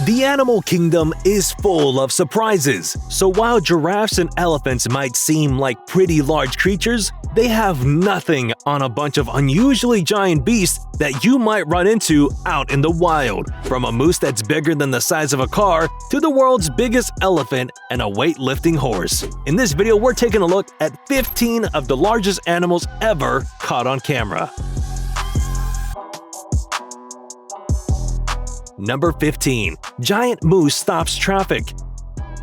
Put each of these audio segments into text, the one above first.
The animal kingdom is full of surprises, so while giraffes and elephants might seem like pretty large creatures, they have nothing on a bunch of unusually giant beasts that you might run into out in the wild, from a moose that's bigger than the size of a car to the world's biggest elephant and a weightlifting horse. In this video, we're taking a look at 15 of the largest animals ever caught on camera. Number 15. Giant moose stops traffic.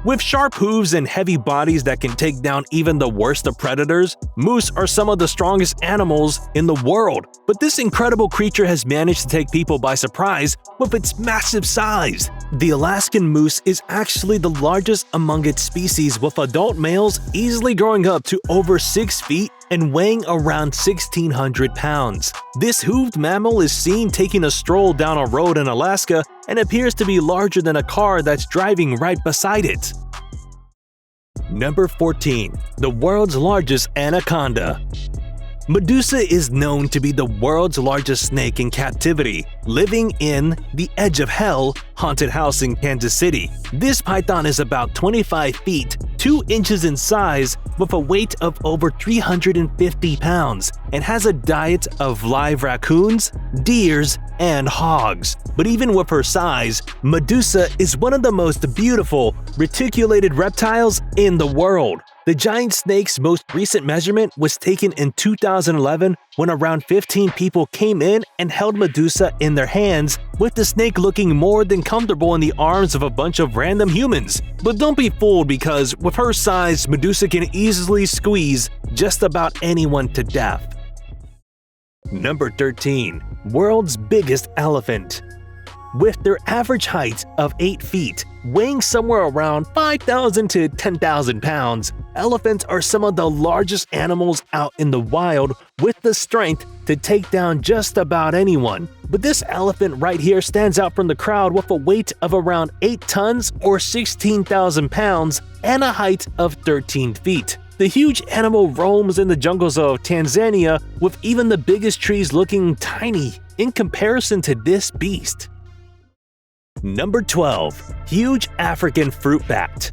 With sharp hooves and heavy bodies that can take down even the worst of predators, moose are some of the strongest animals in the world. But this incredible creature has managed to take people by surprise with its massive size. The Alaskan moose is actually the largest among its species, with adult males easily growing up to over 6 feet and weighing around 1,600 pounds. This hoofed mammal is seen taking a stroll down a road in Alaska and appears to be larger than a car that's driving right beside it. Number 14. The world's largest anaconda. Medusa is known to be the world's largest snake in captivity, living in the Edge of Hell haunted house in Kansas City. This python is about 25 feet, 2 inches in size, with a weight of over 350 pounds, and has a diet of live raccoons, deers, and hogs. But even with her size, Medusa is one of the most beautiful, reticulated reptiles in the world. The giant snake's most recent measurement was taken in 2011 when around 15 people came in and held Medusa in their hands, with the snake looking more than comfortable in the arms of a bunch of random humans. But don't be fooled, because with her size, Medusa can easily squeeze just about anyone to death. Number 13. World's biggest elephant. With their average height of 8 feet, weighing somewhere around 5,000 to 10,000 pounds, elephants are some of the largest animals out in the wild, with the strength to take down just about anyone. But this elephant right here stands out from the crowd with a weight of around 8 tons or 16,000 pounds and a height of 13 feet. The huge animal roams in the jungles of Tanzania, with even the biggest trees looking tiny in comparison to this beast. Number 12. Huge African fruit bat.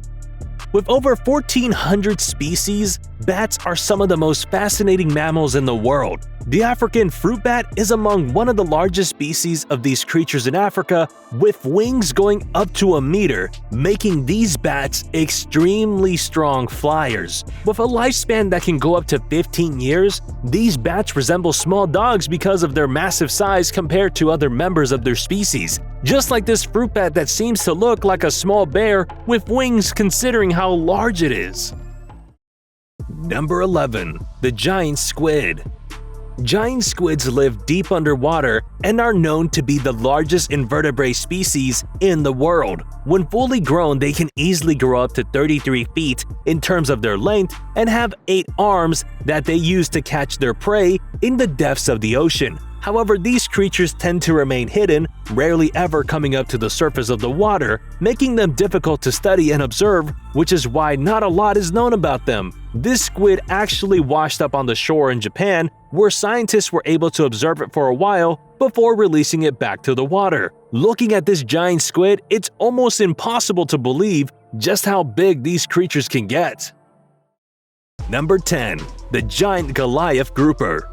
With over 1,400 species, bats are some of the most fascinating mammals in the world. The African fruit bat is among one of the largest species of these creatures in Africa, with wings going up to 1 meter, making these bats extremely strong flyers. With a lifespan that can go up to 15 years, these bats resemble small dogs because of their massive size compared to other members of their species. Just like this fruit bat that seems to look like a small bear with wings considering how large it is. Number 11. The giant squid. Giant squids live deep underwater and are known to be the largest invertebrate species in the world. When fully grown, they can easily grow up to 33 feet in terms of their length and have 8 arms that they use to catch their prey in the depths of the ocean. However, these creatures tend to remain hidden, rarely ever coming up to the surface of the water, making them difficult to study and observe, which is why not a lot is known about them. This squid actually washed up on the shore in Japan, where scientists were able to observe it for a while before releasing it back to the water. Looking at this giant squid, it's almost impossible to believe just how big these creatures can get. Number 10. The giant Goliath grouper.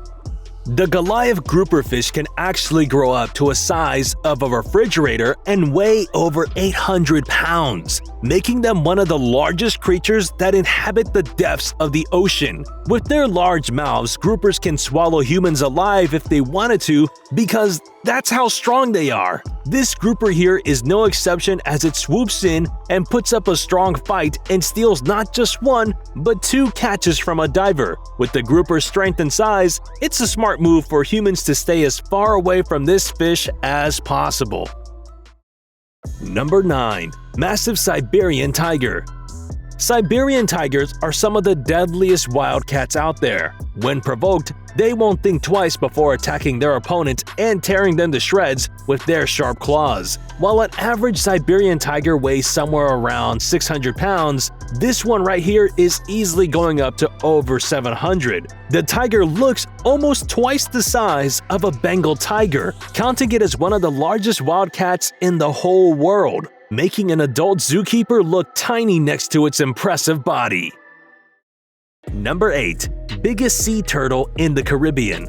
The Goliath grouper fish can actually grow up to a size of a refrigerator and weigh over 800 pounds, making them one of the largest creatures that inhabit the depths of the ocean. With their large mouths, groupers can swallow humans alive if they wanted to, because that's how strong they are. This grouper here is no exception, as it swoops in and puts up a strong fight and steals not just 1, but 2 catches from a diver. With the grouper's strength and size, it's a smart move for humans to stay as far away from this fish as possible. Number 9. Massive Siberian tiger. Siberian tigers are some of the deadliest wildcats out there. When provoked, they won't think twice before attacking their opponent and tearing them to shreds with their sharp claws. While an average Siberian tiger weighs somewhere around 600 pounds, this one right here is easily going up to over 700. The tiger looks almost twice the size of a Bengal tiger, counting it as one of the largest wildcats in the whole world. making an adult zookeeper look tiny next to its impressive body. Number 8. Biggest sea turtle in the Caribbean.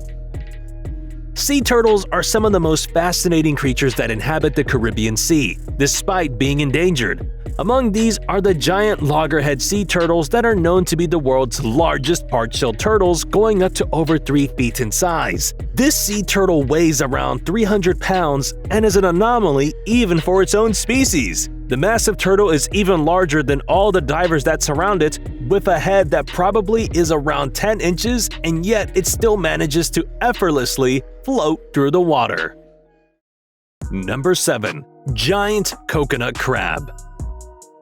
Sea turtles are some of the most fascinating creatures that inhabit the Caribbean Sea, despite being endangered. Among these are the giant loggerhead sea turtles that are known to be the world's largest part-shell turtles, going up to over 3 feet in size. This sea turtle weighs around 300 pounds and is an anomaly even for its own species. The massive turtle is even larger than all the divers that surround it, with a head that probably is around 10 inches, and yet it still manages to effortlessly float through the water. Number 7. Giant coconut crab.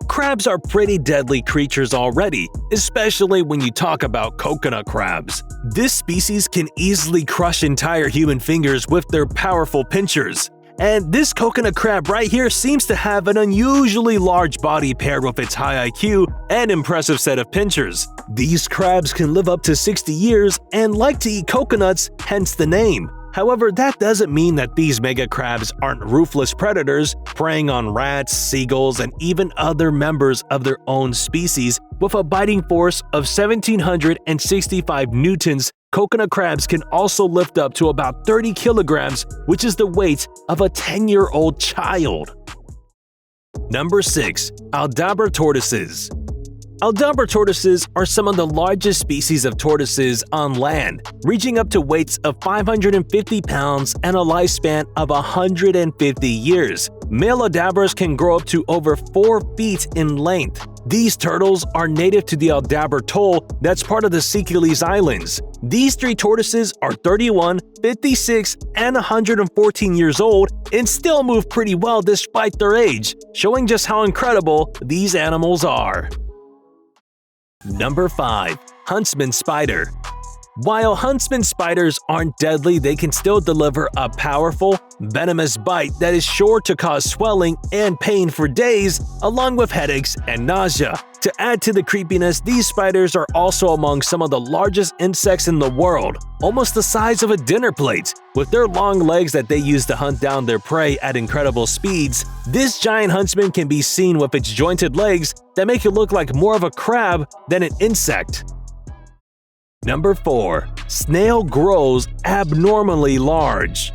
Crabs are pretty deadly creatures already, especially when you talk about coconut crabs. This species can easily crush entire human fingers with their powerful pinchers. And this coconut crab right here seems to have an unusually large body paired with its high IQ and impressive set of pinchers. These crabs can live up to 60 years and like to eat coconuts, hence the name. However, that doesn't mean that these mega crabs aren't ruthless predators, preying on rats, seagulls, and even other members of their own species. With a biting force of 1,765 newtons, coconut crabs can also lift up to about 30 kilograms, which is the weight of a 10-year-old child. Number 6. ALBRADA tortoises. ALBRADA tortoises are some of the largest species of tortoises on land, reaching up to weights of 550 pounds and a lifespan of 150 years. Male ALBRADAs can grow up to over 4 feet in length. These turtles are native to the ALBRADA atoll that's part of the Seychelles Islands. These 3 tortoises are 31, 56, and 114 years old and still move pretty well despite their age, showing just how incredible these animals are. Number 5. Huntsman spider. While huntsman spiders aren't deadly, they can still deliver a powerful, venomous bite that is sure to cause swelling and pain for days, along with headaches and nausea. To add to the creepiness, these spiders are also among some of the largest insects in the world, almost the size of a dinner plate. With their long legs that they use to hunt down their prey at incredible speeds, this giant huntsman can be seen with its jointed legs that make it look like more of a crab than an insect. Number 4. Snail grows abnormally large.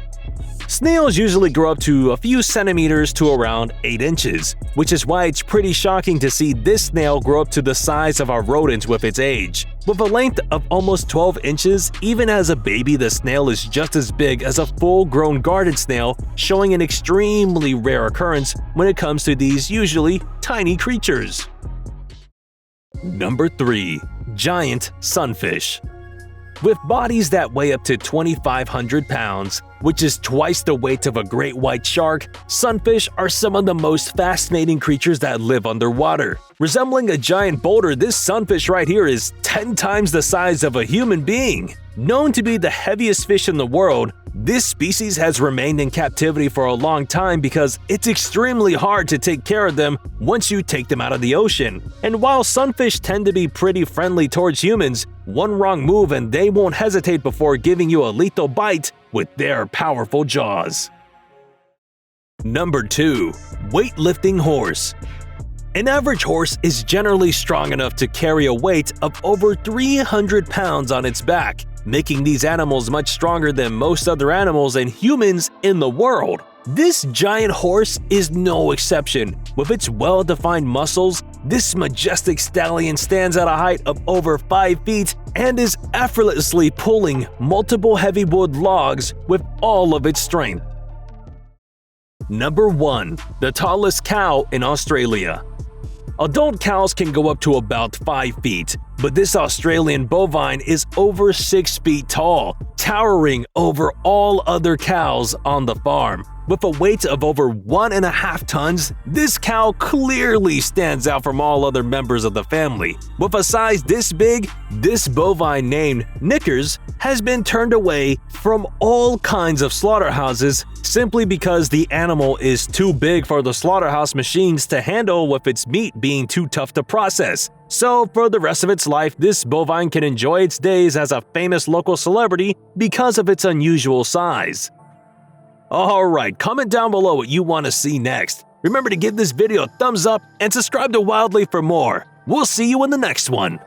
Snails usually grow up to a few centimeters to around 8 inches, which is why it's pretty shocking to see this snail grow up to the size of a rodent with its age. With a length of almost 12 inches, even as a baby, the snail is just as big as a full-grown garden snail, showing an extremely rare occurrence when it comes to these usually tiny creatures. Number 3. Giant sunfish. With bodies that weigh up to 2,500 pounds, which is twice the weight of a great white shark, sunfish are some of the most fascinating creatures that live underwater. Resembling a giant boulder, this sunfish right here is 10 times the size of a human being. Known to be the heaviest fish in the world, this species has remained in captivity for a long time because it's extremely hard to take care of them once you take them out of the ocean. And while sunfish tend to be pretty friendly towards humans, one wrong move and they won't hesitate before giving you a lethal bite with their powerful jaws. Number 2. Weightlifting horse. An average horse is generally strong enough to carry a weight of over 300 pounds on its back, making these animals much stronger than most other animals and humans in the world. This giant horse is no exception. With its well-defined muscles, this majestic stallion stands at a height of over 5 feet and is effortlessly pulling multiple heavy wood logs with all of its strength. Number 1. The tallest cow in Australia. Adult cows can go up to about 5 feet, but this Australian bovine is over 6 feet tall, towering over all other cows on the farm. With a weight of over 1.5 tons, this cow clearly stands out from all other members of the family. With a size this big, this bovine named Knickers has been turned away from all kinds of slaughterhouses simply because the animal is too big for the slaughterhouse machines to handle, with its meat being too tough to process. So for the rest of its life, this bovine can enjoy its days as a famous local celebrity because of its unusual size. Alright, comment down below what you want to see next. Remember to give this video a thumbs up and subscribe to Wildly for more. We'll see you in the next one.